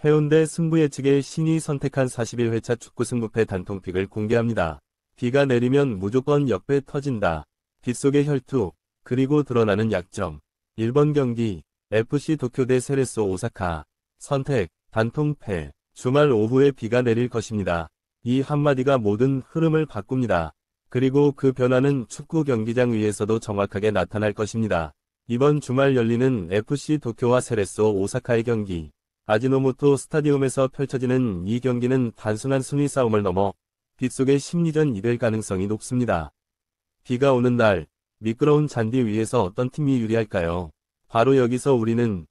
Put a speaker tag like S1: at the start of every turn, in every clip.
S1: 해운대 승부 예측의 신이 선택한 41회차 축구 승부패 단통픽을 공개합니다. 비가 내리면 무조건 역배 터진다. 빗속의 혈투, 그리고 드러나는 약점. 1번 경기, FC 도쿄 대 세레소 오사카. 선택, 단통패. 주말 오후에 비가 내릴 것입니다. 이 한마디가 모든 흐름을 바꿉니다. 그리고 그 변화는 축구 경기장 위에서도 정확하게 나타날 것입니다. 이번 주말 열리는 FC 도쿄와 세레소 오사카의 경기. 아지노모토 스타디움에서 펼쳐지는 이 경기는 단순한 순위 싸움을 넘어 빗속의 심리전이 될 가능성이 높습니다. 비가 오는 날, 미끄러운 잔디 위에서 어떤 팀이 유리할까요? 바로 여기서 우리는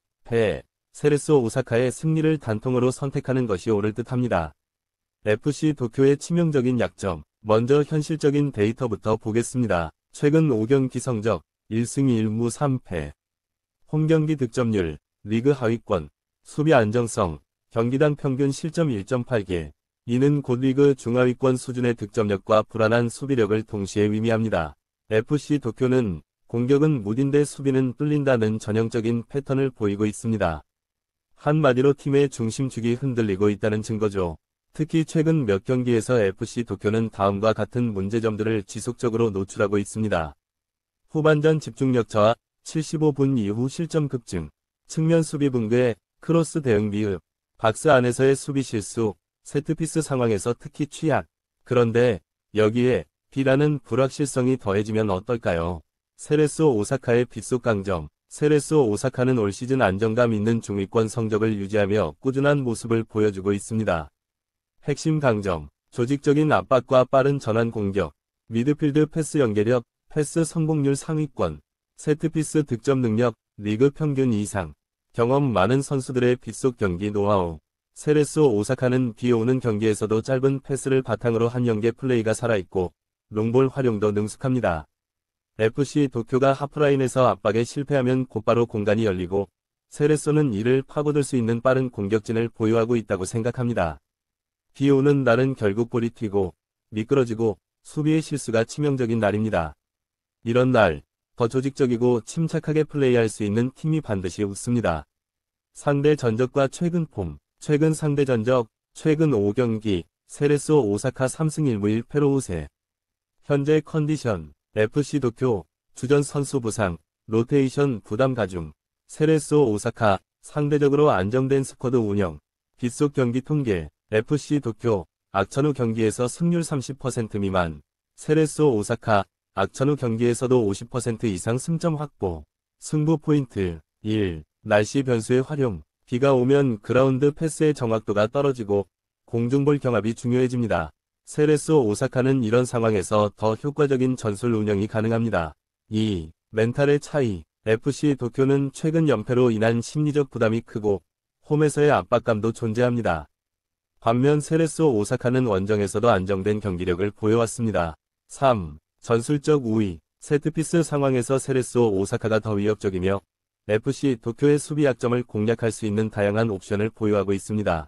S1: 세레소 오사카의 승리를 단통으로 선택하는 것이 옳을 듯합니다. FC 도쿄의 치명적인 약점, 먼저 현실적인 데이터부터 보겠습니다. 최근 5경기 성적, 1승 1무 3패. 홈경기 득점률, 리그 하위권. 수비 안정성, 경기당 평균 실점 1.8개. 이는 곧 리그 중하위권 수준의 득점력과 불안한 수비력을 동시에 의미합니다. FC 도쿄는 공격은 무딘데 수비는 뚫린다는 전형적인 패턴을 보이고 있습니다. 한마디로 팀의 중심축이 흔들리고 있다는 증거죠. 특히 최근 몇 경기에서 FC 도쿄는 다음과 같은 문제점들을 지속적으로 노출하고 있습니다. 후반전 집중력 저하, 75분 이후 실점 급증, 측면 수비 붕괴, 크로스 대응 미흡, 박스 안에서의 수비 실수, 세트피스 상황에서 특히 취약. 그런데 여기에 비라는 불확실성이 더해지면 어떨까요? 세레소 오사카의 빗속 강점. 세레소 오사카는 올 시즌 안정감 있는 중위권 성적을 유지하며 꾸준한 모습을 보여주고 있습니다. 핵심 강점, 조직적인 압박과 빠른 전환 공격, 미드필드 패스 연계력, 패스 성공률 상위권, 세트피스 득점 능력, 리그 평균 이상. 경험 많은 선수들의 빗속 경기 노하우. 세레소 오사카는 비 오는 경기에서도 짧은 패스를 바탕으로 한 연계 플레이가 살아있고 롱볼 활용도 능숙합니다. FC 도쿄가 하프라인에서 압박에 실패하면 곧바로 공간이 열리고 세레소는 이를 파고들 수 있는 빠른 공격진을 보유하고 있다고 생각합니다. 비 오는 날은 결국 볼이 튀고 미끄러지고 수비의 실수가 치명적인 날입니다. 이런 날, 더 조직적이고 침착하게 플레이할 수 있는 팀이 반드시 웃습니다. 상대 전적과 최근 폼, 최근 상대 전적, 최근 5경기, 세레소 오사카 3승 1무 1패로 우세. 현재 컨디션, FC 도쿄, 주전 선수 부상, 로테이션 부담 가중, 세레소 오사카, 상대적으로 안정된 스쿼드 운영, 빗속 경기 통계, FC 도쿄, 악천후 경기에서 승률 30% 미만, 세레소 오사카, 악천후 경기에서도 50% 이상 승점 확보. 승부 포인트 1. 날씨 변수의 활용. 비가 오면 그라운드 패스의 정확도가 떨어지고 공중볼 경합이 중요해집니다. 세레소 오사카는 이런 상황에서 더 효과적인 전술 운영이 가능합니다. 2. 멘탈의 차이. FC 도쿄는 최근 연패로 인한 심리적 부담이 크고 홈에서의 압박감도 존재합니다. 반면 세레소 오사카는 원정에서도 안정된 경기력을 보여왔습니다. 3. 전술적 우위. 세트피스 상황에서 세레소 오사카가 더 위협적이며 FC 도쿄의 수비 약점을 공략할 수 있는 다양한 옵션을 보유하고 있습니다.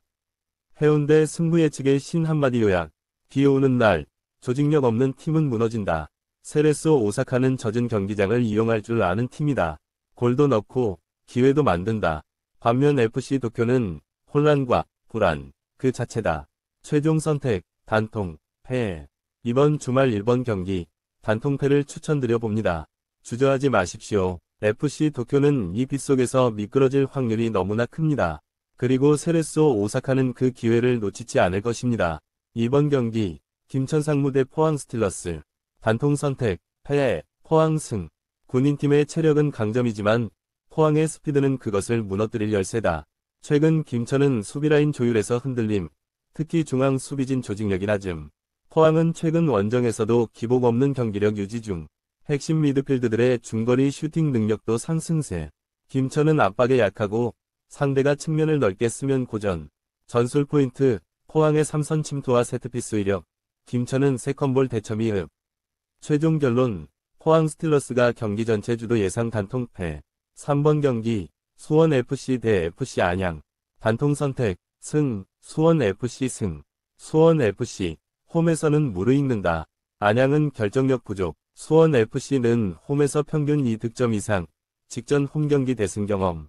S1: 해운대 승부 예측의 신 한마디 요약. 비 오는 날, 조직력 없는 팀은 무너진다. 세레소 오사카는 젖은 경기장을 이용할 줄 아는 팀이다. 골도 넣고 기회도 만든다. 반면 FC 도쿄는 혼란과 불안, 그 자체다. 최종 선택, 단통, 패. 이번 주말 1번 경기. 단통패를 추천드려 봅니다. 주저하지 마십시오. FC 도쿄는 이 빗속에서 미끄러질 확률이 너무나 큽니다. 그리고 세레소 오사카는 그 기회를 놓치지 않을 것입니다. 이번 경기, 김천상무 대 포항 스틸러스. 단통 선택, 패, 포항 승. 군인팀의 체력은 강점이지만 포항의 스피드는 그것을 무너뜨릴 열세다. 최근 김천은 수비라인 조율에서 흔들림, 특히 중앙 수비진 조직력이 낮음. 포항은 최근 원정에서도 기복 없는 경기력 유지 중. 핵심 미드필드들의 중거리 슈팅 능력도 상승세. 김천은 압박에 약하고 상대가 측면을 넓게 쓰면 고전. 전술 포인트, 포항의 3선 침투와 세트피스 위력. 김천은 세컨볼 대처 미흡. 최종 결론, 포항 스틸러스가 경기 전체 주도 예상 단통패. 3번 경기, 수원FC 대 FC 안양. 단통 선택, 승, 수원FC 승. 수원FC. 홈에서는 무르익는다. 안양은 결정력 부족. 수원FC는 홈에서 평균 2득점 이상. 직전 홈경기 대승 경험.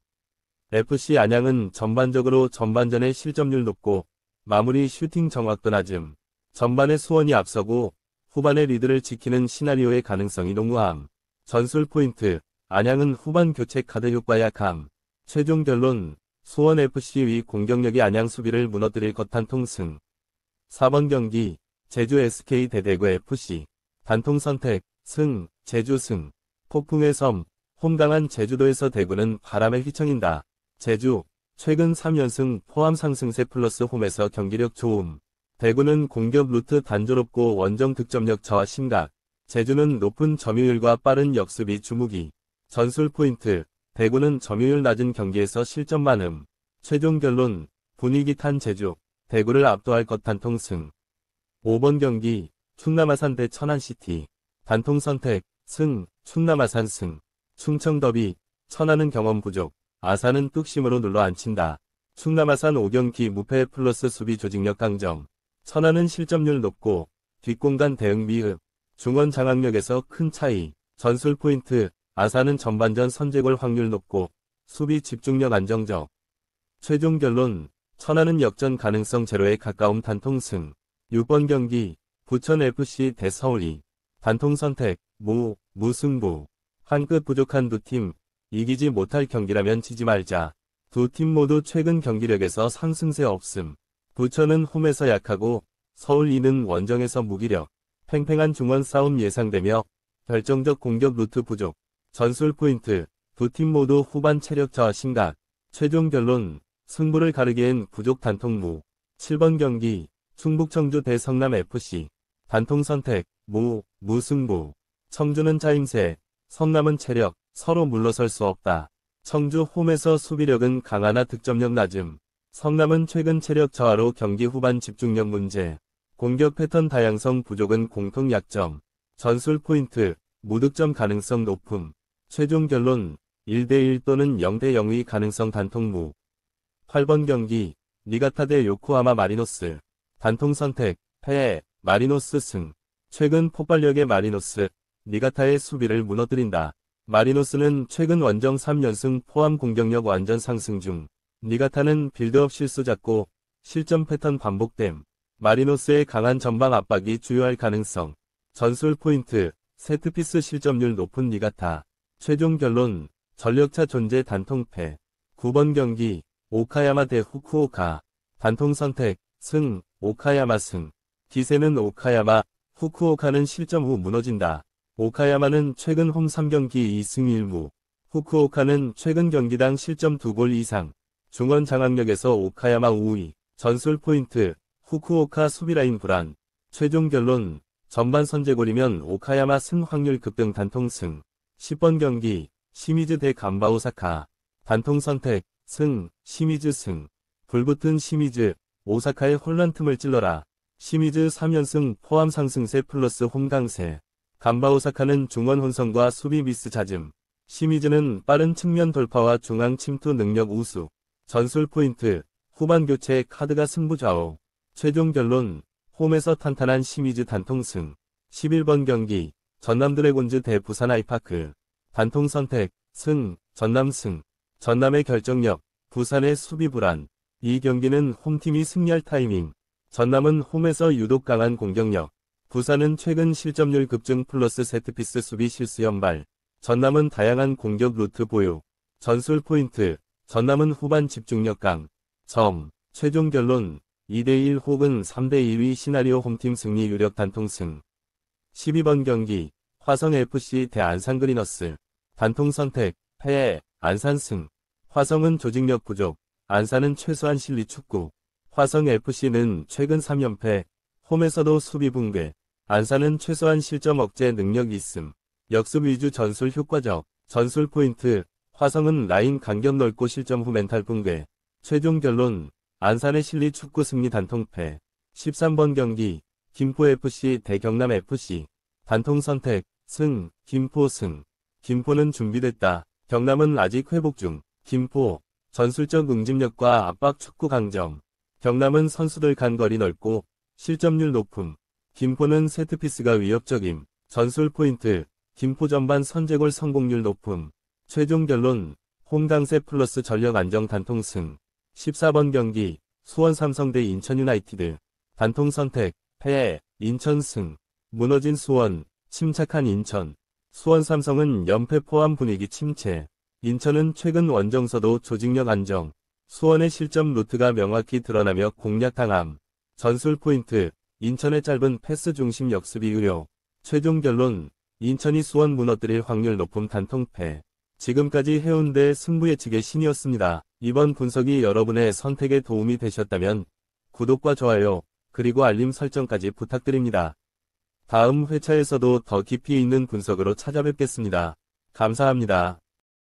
S1: FC 안양은 전반적으로 전반전의 실점률 높고 마무리 슈팅 정확도 낮음. 전반에 수원이 앞서고 후반에 리드를 지키는 시나리오의 가능성이 농후함. 전술 포인트. 안양은 후반 교체 카드 효과 약함. 최종 결론. 수원FC 위 공격력이 안양 수비를 무너뜨릴 것 단통승. 4번 경기. 제주 SK 대 대구 FC. 단통선택. 승. 제주 승. 폭풍의 섬. 홈 강한 제주도에서 대구는 바람에 휘청인다. 제주. 최근 3연승 포함 상승세 플러스 홈에서 경기력 좋음. 대구는 공격 루트 단조롭고 원정 득점력 저하 심각. 제주는 높은 점유율과 빠른 역습이 주무기. 전술 포인트. 대구는 점유율 낮은 경기에서 실점 많음. 최종 결론. 분위기 탄 제주. 대구를 압도할 것 단통승. 5번 경기. 충남 아산 대 천안시티. 단통선택. 승. 충남 아산 승. 충청 더비. 천안은 경험 부족. 아산은 뚝심으로 눌러 앉힌다. 충남 아산 5경기 무패 플러스 수비 조직력 강정. 천안은 실점률 높고 뒷공간 대응 미흡. 중원 장악력에서 큰 차이. 전술 포인트. 아산은 전반전 선제골 확률 높고 수비 집중력 안정적. 최종 결론. 천안은 역전 가능성 제로에 가까움 단통승. 6번 경기. 부천FC 대 서울이. 단통선택. 무승부. 한 끗 부족한 두 팀. 이기지 못할 경기라면 지지 말자. 두 팀 모두 최근 경기력에서 상승세 없음. 부천은 홈에서 약하고 서울 2는 원정에서 무기력. 팽팽한 중원 싸움 예상되며 결정적 공격 루트 부족. 전술 포인트. 두 팀 모두 후반 체력 저하 심각. 최종 결론. 승부를 가르기엔 부족 단통무. 7번 경기. 충북 청주 대 성남FC. 단통선택. 무승부. 청주는 짜임새. 성남은 체력. 서로 물러설 수 없다. 청주 홈에서 수비력은 강하나 득점력 낮음. 성남은 최근 체력 저하로 경기 후반 집중력 문제. 공격 패턴 다양성 부족은 공통 약점. 전술 포인트. 무득점 가능성 높음. 최종 결론. 1대1 또는 0대0의 가능성 단통무. 8번 경기. 니가타 대 요코하마 마리노스. 단통선택. 패. 마리노스 승. 최근 폭발력의 마리노스. 니가타의 수비를 무너뜨린다. 마리노스는 최근 원정 3연승 포함 공격력 완전 상승 중. 니가타는 빌드업 실수 잦고 실점 패턴 반복됨. 마리노스의 강한 전방 압박이 주요할 가능성. 전술 포인트. 세트피스 실점률 높은 니가타. 최종 결론. 전력차 존재 단통패. 9번 경기. 오카야마 대 후쿠오카. 단통선택. 승. 오카야마 승. 기세는 오카야마. 후쿠오카는 실점 후 무너진다. 오카야마는 최근 홈 3경기 2승 1무. 후쿠오카는 최근 경기당 실점 2골 이상. 중원 장악력에서 오카야마 우위. 전술 포인트. 후쿠오카 수비라인 불안. 최종 결론. 전반 선제골이면 오카야마 승 확률 급등 단통승. 10번 경기. 시미즈 대 간바 오사카. 단통선택. 승. 시미즈 승. 불붙은 시미즈. 오사카의 혼란 틈을 찔러라. 시미즈 3연승 포함 상승세 플러스 홈 강세. 간바 오사카는 중원 혼성과 수비 미스 잦음. 시미즈는 빠른 측면 돌파와 중앙 침투 능력 우수. 전술 포인트. 후반 교체 카드가 승부 좌우. 최종 결론. 홈에서 탄탄한 시미즈 단통승. 11번 경기. 전남 드래곤즈 대 부산 아이파크. 단통선택. 승. 전남 승. 전남의 결정력. 부산의 수비 불안. 이 경기는 홈팀이 승리할 타이밍. 전남은 홈에서 유독 강한 공격력. 부산은 최근 실점률 급증 플러스 세트피스 수비 실수 연발. 전남은 다양한 공격 루트 보유. 전술 포인트. 전남은 후반 집중력 강. 점. 최종 결론. 2대1 혹은 3대2의 시나리오 홈팀 승리 유력 단통승. 12번 경기. 화성FC 대 안산그리너스. 단통선택. 패. 안산승. 화성은 조직력 부족. 안산은 최소한 실리 축구. 화성FC는 최근 3연패. 홈에서도 수비 붕괴. 안산은 최소한 실점 억제 능력 있음. 역습 위주 전술 효과적. 전술 포인트. 화성은 라인 간격 넓고 실점 후 멘탈 붕괴. 최종 결론. 안산의 실리 축구 승리 단통패. 13번 경기. 김포FC 대 경남FC. 단통선택. 승. 김포 승. 김포는 준비됐다. 경남은 아직 회복 중. 김포. 전술적 응집력과 압박 축구 강점. 경남은 선수들 간 거리 넓고 실점률 높음. 김포는 세트피스가 위협적임. 전술 포인트. 김포 전반 선제골 성공률 높음. 최종 결론. 홈강세 플러스 전력 안정 단통 승. 14번 경기, 수원 삼성 대 인천 유나이티드. 단통 선택, 패, 인천 승. 무너진 수원, 침착한 인천. 수원 삼성은 연패 포함 분위기 침체. 인천은 최근 원정서도 조직력 안정. 수원의 실점 루트가 명확히 드러나며 공략당함. 전술 포인트, 인천의 짧은 패스 중심 역습이 의료. 최종 결론, 인천이 수원 무너뜨릴 확률 높음 단통패. 지금까지 해운대 승부 예측의 신이었습니다. 이번 분석이 여러분의 선택에 도움이 되셨다면 구독과 좋아요, 그리고 알림 설정까지 부탁드립니다. 다음 회차에서도 더 깊이 있는 분석으로 찾아뵙겠습니다. 감사합니다.